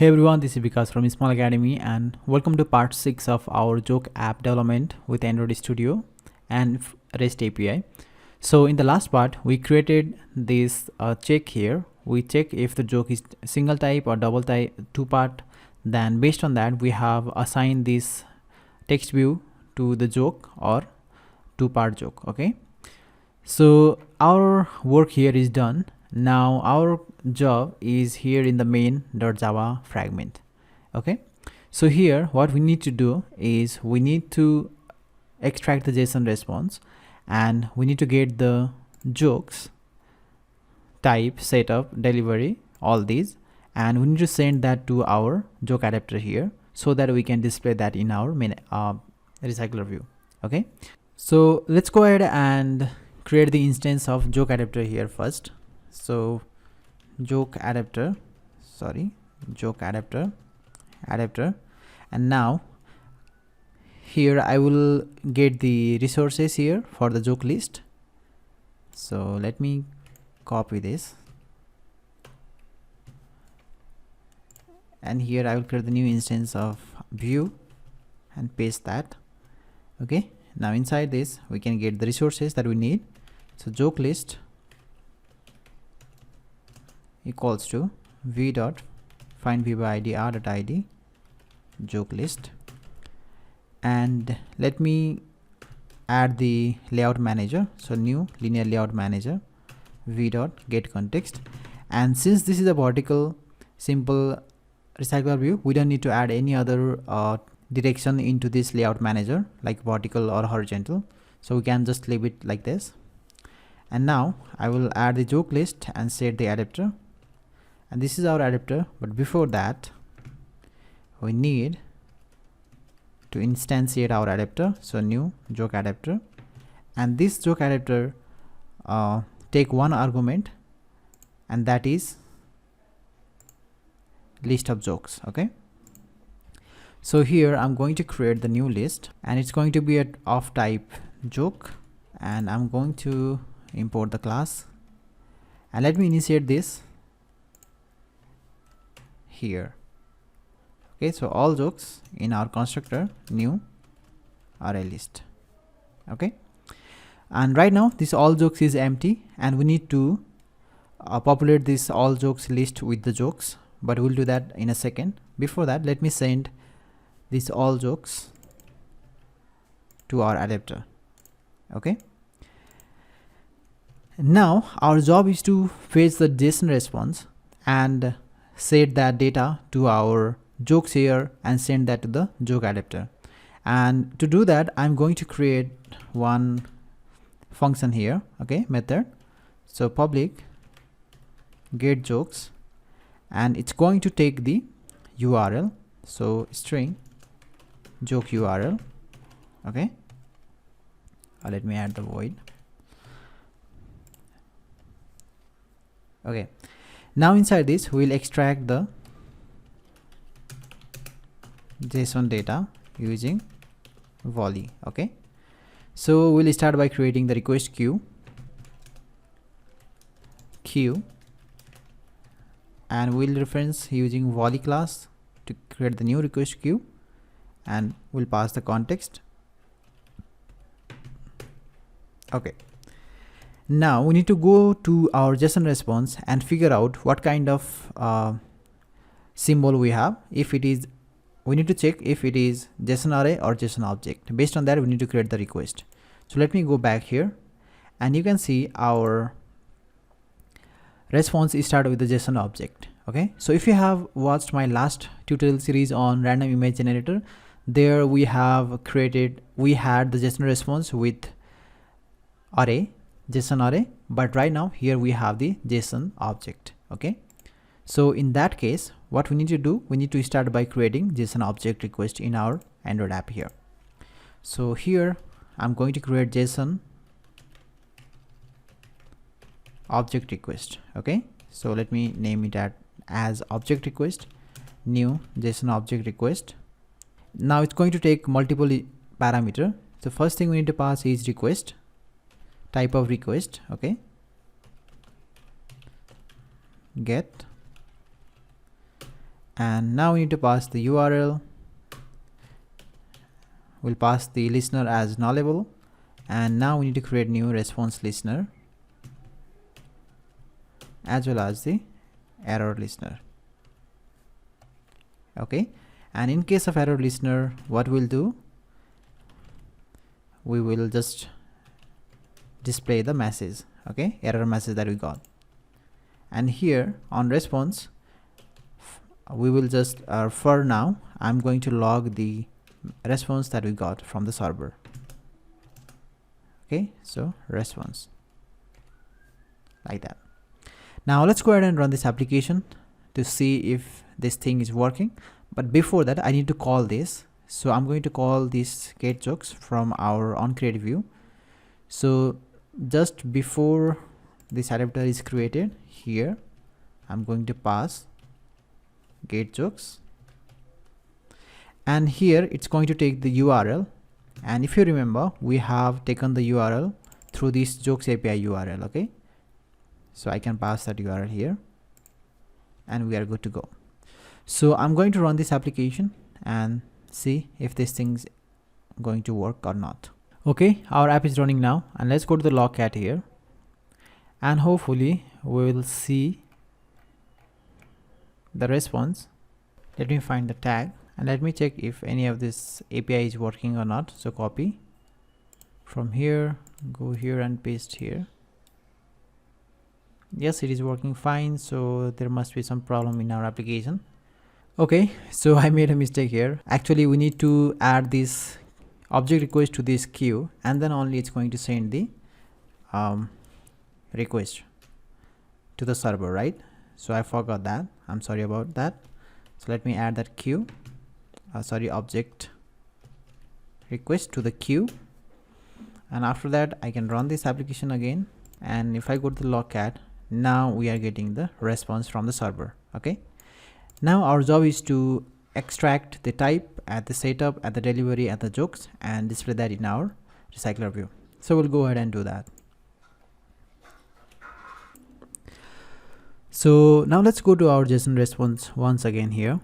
Hey everyone, this is Vikas from SmallAcademy and welcome to part 6 of our joke app development with Android Studio and REST API. So in the last part, we created this check here. We check if the joke is single type or double type, two part. Then based on that, we have assigned this text view to the joke or two part joke. Okay. So our work here is done. Now our job is here in the main.java fragment. Okay, so here what we need to do is we need to extract the JSON response and we need to get the jokes type, setup, delivery, all these, and we need to send that to our joke adapter here so that we can display that in our main recycler view. Okay, so let's go ahead and create the instance of joke adapter here first. So joke adapter, and now here I will get the resources here for the joke list. So let me copy this, and here I will create the new instance of view and paste that. Okay, now inside this we can get the resources that we need. So joke list equals to v dot find v by id r dot id joke list, and let me add the layout manager. So new linear layout manager v dot get context, and since this is a vertical simple recycler view, we don't need to add any other direction into this layout manager like vertical or horizontal, so we can just leave it like this. And now I will add the joke list and set the adapter, and this is our adapter. But before that we need to instantiate our adapter. So new joke adapter, and this joke adapter take one argument, and that is list of jokes. Okay, so here I'm going to create the new list, and it's going to be of type joke, and I'm going to import the class, and let me initiate this here. Okay, so all jokes in our constructor new array list. Okay, and right now this all jokes is empty, and we need to populate this all jokes list with the jokes, but we'll do that in a second. Before that, let me send this all jokes to our adapter. Okay, now our job is to fetch the JSON response and set that data to our jokes here and send that to the joke adapter. And to do that, I'm going to create one function here. Okay, method. So public get jokes, and it's going to take the URL. So string joke URL. Okay, let me add the void. Okay, now inside this we'll extract the JSON data using volley. Okay, so we'll start by creating the request queue, and we'll reference using volley class to create the new request queue, and we'll pass the context. Okay, now we need to go to our JSON response and figure out what kind of symbol we have. If it is, we need to check if it is JSON array or JSON object. Based on that, we need to create the request. So let me go back here, and you can see our response is started with the JSON object. Okay, so if you have watched my last tutorial series on random image generator, there we had the JSON response with array, JSON array, but right now here we have the JSON object. Okay, so in that case, what we need to do, we need to start by creating JSON object request in our Android app here. So here I'm going to create JSON object request. Okay, so let me name it as object request, new JSON object request. Now it's going to take multiple parameter. So first thing we need to pass is request, type of request. Okay, get, and now we need to pass the URL. We'll pass the listener as nullable, and now we need to create new response listener as well as the error listener. Okay, and in case of error listener, what we'll do, we will just display the message, okay, error message that we got. And here on response, we will just for now I'm going to log the response that we got from the server. Okay, so response, like that. Now let's go ahead and run this application to see if this thing is working. But before that, I need to call this. So I'm going to call this getJokes from our onCreate view. So just before this adapter is created, here I'm going to pass getJokes, and here it's going to take the URL. And if you remember, we have taken the URL through this jokes API URL. Okay, so I can pass that URL here and we are good to go. So I'm going to run this application and see if this thing's going to work or not. Okay, our app is running now, and let's go to the logcat here, and hopefully we will see the response. Let me find the tag and let me check if any of this API is working or not. So copy from here, go here and paste here. Yes, it is working fine, so there must be some problem in our application. Okay, so I made a mistake here. Actually, we need to add this object request to this queue, and then only it's going to send the request to the server, right? So I forgot that. I'm sorry about that. So let me add that queue, object request to the queue, and after that I can run this application again. And if I go to the logcat, now we are getting the response from the server. Okay, now our job is to extract the type at the setup, at the delivery, at the jokes, and display that in our recycler view. So we'll go ahead and do that. So now let's go to our JSON response once again here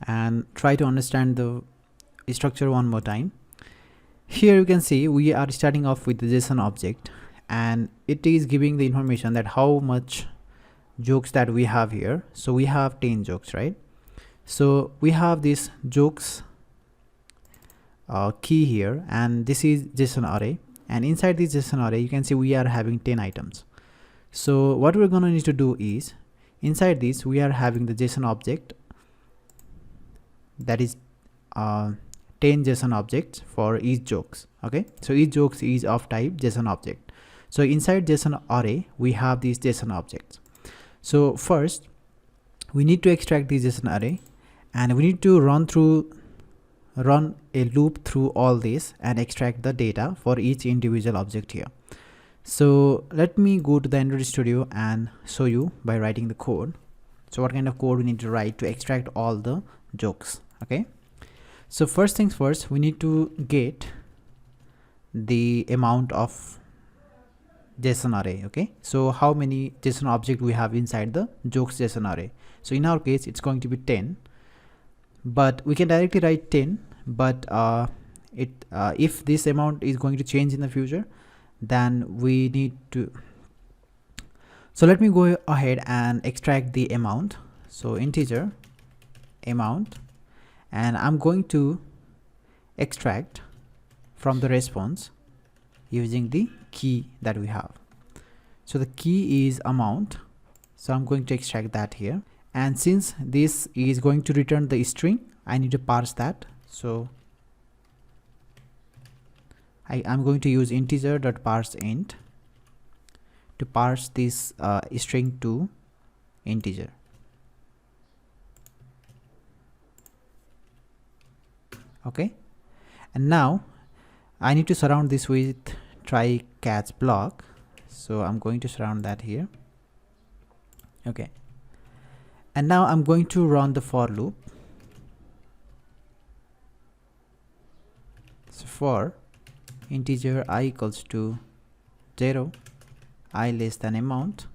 and try to understand the structure one more time. Here you can see we are starting off with the JSON object, and it is giving the information that how much jokes that we have here. So we have 10 jokes, right? So we have this jokes key here, and this is JSON array, and inside this JSON array you can see we are having 10 items. So what we're gonna need to do is, inside this we are having the JSON object that is 10 JSON objects for each jokes. Okay, so each jokes is of type JSON object. So inside JSON array we have these JSON objects. So first we need to extract this JSON array, and we need to run a loop through all this and extract the data for each individual object here. So let me go to the Android Studio and show you by writing the code. So what kind of code we need to write to extract all the jokes. Okay, so first things first, we need to get the amount of JSON array. Okay, so how many JSON object we have inside the jokes JSON array. So in our case it's going to be 10, but we can directly write 10, but if this amount is going to change in the future, then we need to, so let me go ahead and extract the amount. So integer amount, and I'm going to extract from the response using the key that we have. So the key is amount, so I'm going to extract that here, and since this is going to return the string, I need to parse that. So I'm going to use integer.parseInt to parse this string to integer. Okay, and now I need to surround this with try catch block, so I'm going to surround that here. Okay, and now I'm going to run the for loop. So for integer I equals to 0, I less than amount,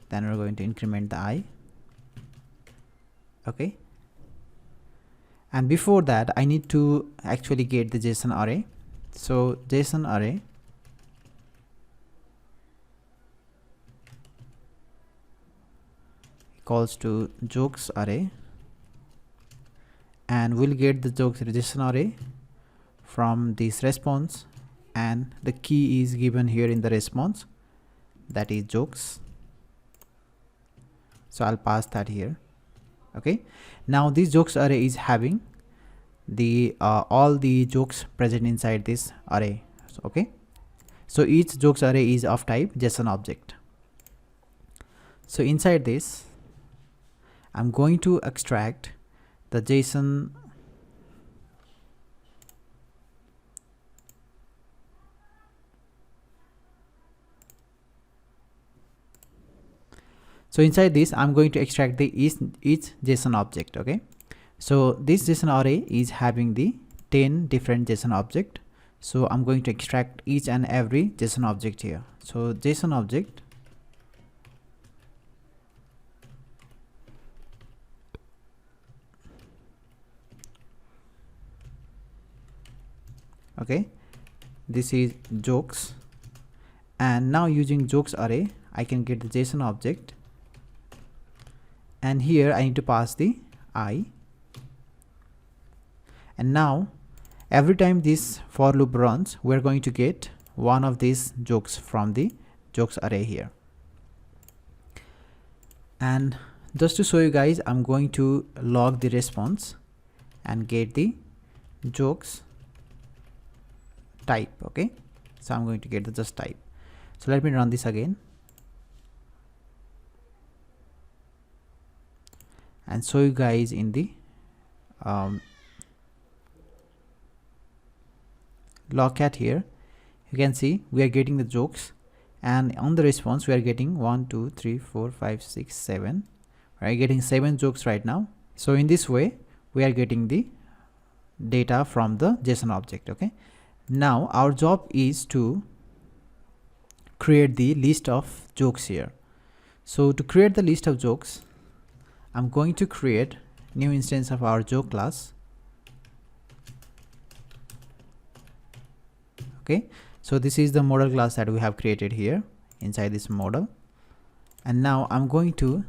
then we're going to increment the I, Okay, and before that I need to actually get the JSON array. So JSON array equals to jokes array, and we'll get the jokes JSON array from this response, and the key is given here in the response, that is jokes. So I'll pass that here. Okay, now this jokes array is having the all the jokes present inside this array. So, okay, so each jokes array is of type JSON object. So inside this I'm going to extract the JSON so inside this I'm going to extract the each JSON object. Okay, so this JSON array is having the 10 different JSON object. So I'm going to extract each and every JSON object here. So JSON object okay, this is jokes, and now using jokes array I can get the JSON object, and here I need to pass the I, and now every time this for loop runs we're going to get one of these jokes from the jokes array here. And just to show you guys, I'm going to log the response and get the jokes type. Okay, so I'm going to get the just type. So let me run this again and show you guys in the logcat here. You can see we are getting the jokes, and on the response we are getting 1 2 3 4 5 6 7. We are getting 7 jokes right now. So in this way we are getting the data from the JSON object. Okay, now our job is to create the list of jokes here. So to create the list of jokes, I'm going to create new instance of our joke class. Okay, so this is the model class that we have created here inside this model, and now I'm going to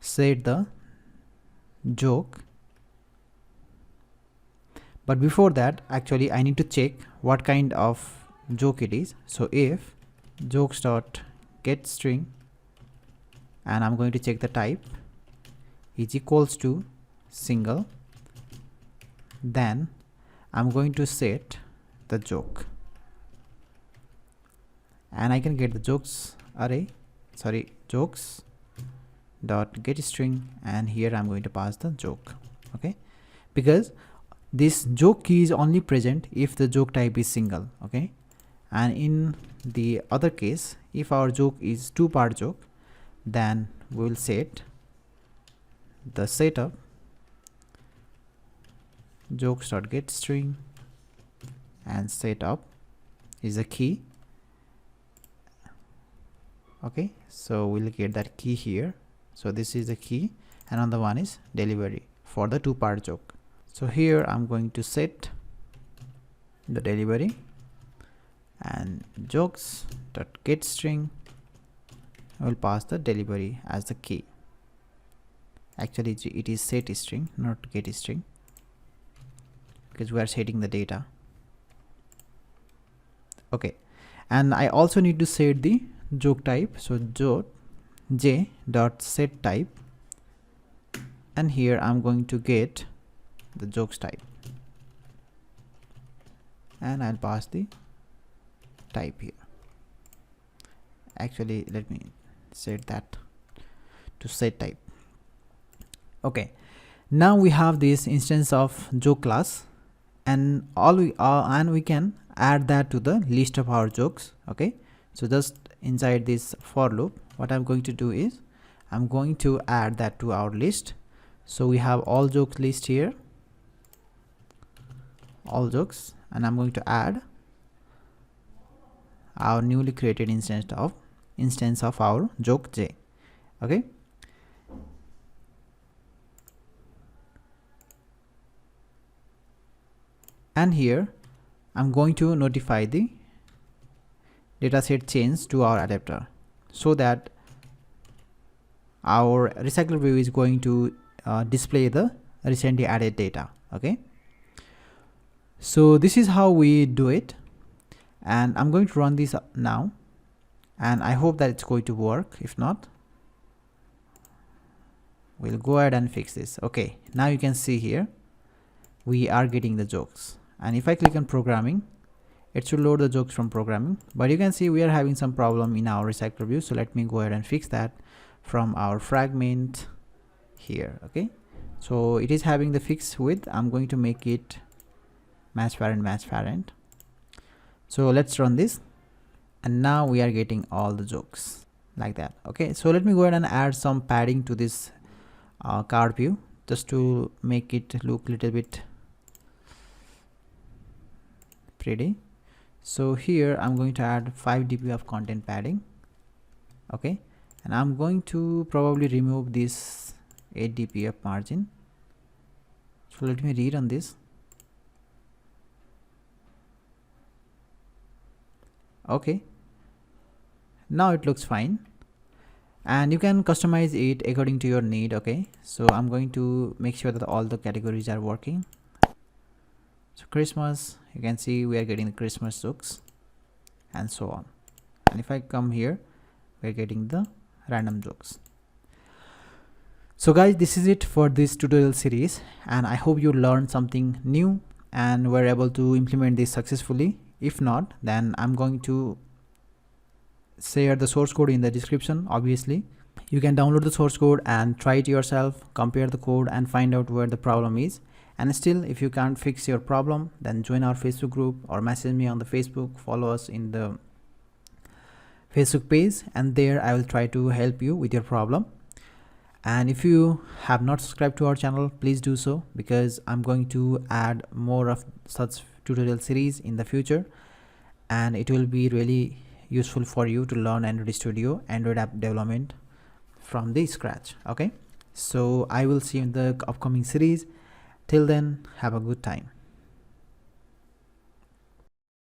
set the joke. But before that, actually I need to check what kind of joke it is. So if jokes dot get string, and I'm going to check the type is equals to single, then I'm going to set the joke, and I can get the jokes array, sorry, jokes dot get string, and here I'm going to pass the joke. Okay, because this joke key is only present if the joke type is single. Okay, and in the other case, if our joke is two-part joke, then we will set the setup jokes dot get string, and setup is a key. Okay, so we'll get that key here. So this is the key, and another one is delivery for the two-part joke. So here I'm going to set the delivery, and jokes dot get string, I will pass the delivery as the key. Actually it is set string, not get string, because we are setting the data. Okay, and I also need to set the joke type. So j dot set type, and here I'm going to get the jokes type, and I'll pass the type here. Actually let me set that to set type. Okay, now we have this instance of joke class, and we can add that to the list of our jokes. Okay, so just inside this for loop, what I'm going to do is I'm going to add that to our list. So we have all jokes list here, all jokes, and I'm going to add our newly created instance of our joke j. Okay, and here I'm going to notify the dataset change to our adapter, so that our recycler view is going to display the recently added data. Okay, so this is how we do it, and I'm going to run this now, and I hope that it's going to work. If not, we'll go ahead and fix this. Okay, now you can see here we are getting the jokes, and if I click on programming, it should load the jokes from programming, but you can see we are having some problem in our recycler view. So let me go ahead and fix that from our fragment here. Okay, so it is having the fixed width. I'm going to make it match parent. So let's run this, and now we are getting all the jokes like that. Okay, so let me go ahead and add some padding to this card view, just to make it look a little bit pretty. So here I'm going to add 5 dp of content padding. Okay, and I'm going to probably remove this 8 dp of margin. So let me read on this. Okay, now it looks fine, and you can customize it according to your need. Okay, so I'm going to make sure that all the categories are working. So Christmas, you can see we are getting the Christmas jokes, and so on. And if I come here, we're getting the random jokes. So guys, this is it for this tutorial series, and I hope you learned something new and were able to implement this successfully. If not, then I'm going to share the source code in the description. Obviously, you can download the source code and try it yourself, compare the code and find out where the problem is. And still, if you can't fix your problem, then join our Facebook group or message me on the Facebook, follow us in the Facebook page, and there I will try to help you with your problem. And if you have not subscribed to our channel, please do so, because I'm going to add more of such tutorial series in the future, and it will be really useful for you to learn Android Studio, Android app development from the scratch. Okay, so I will see you in the upcoming series. Till then, have a good time.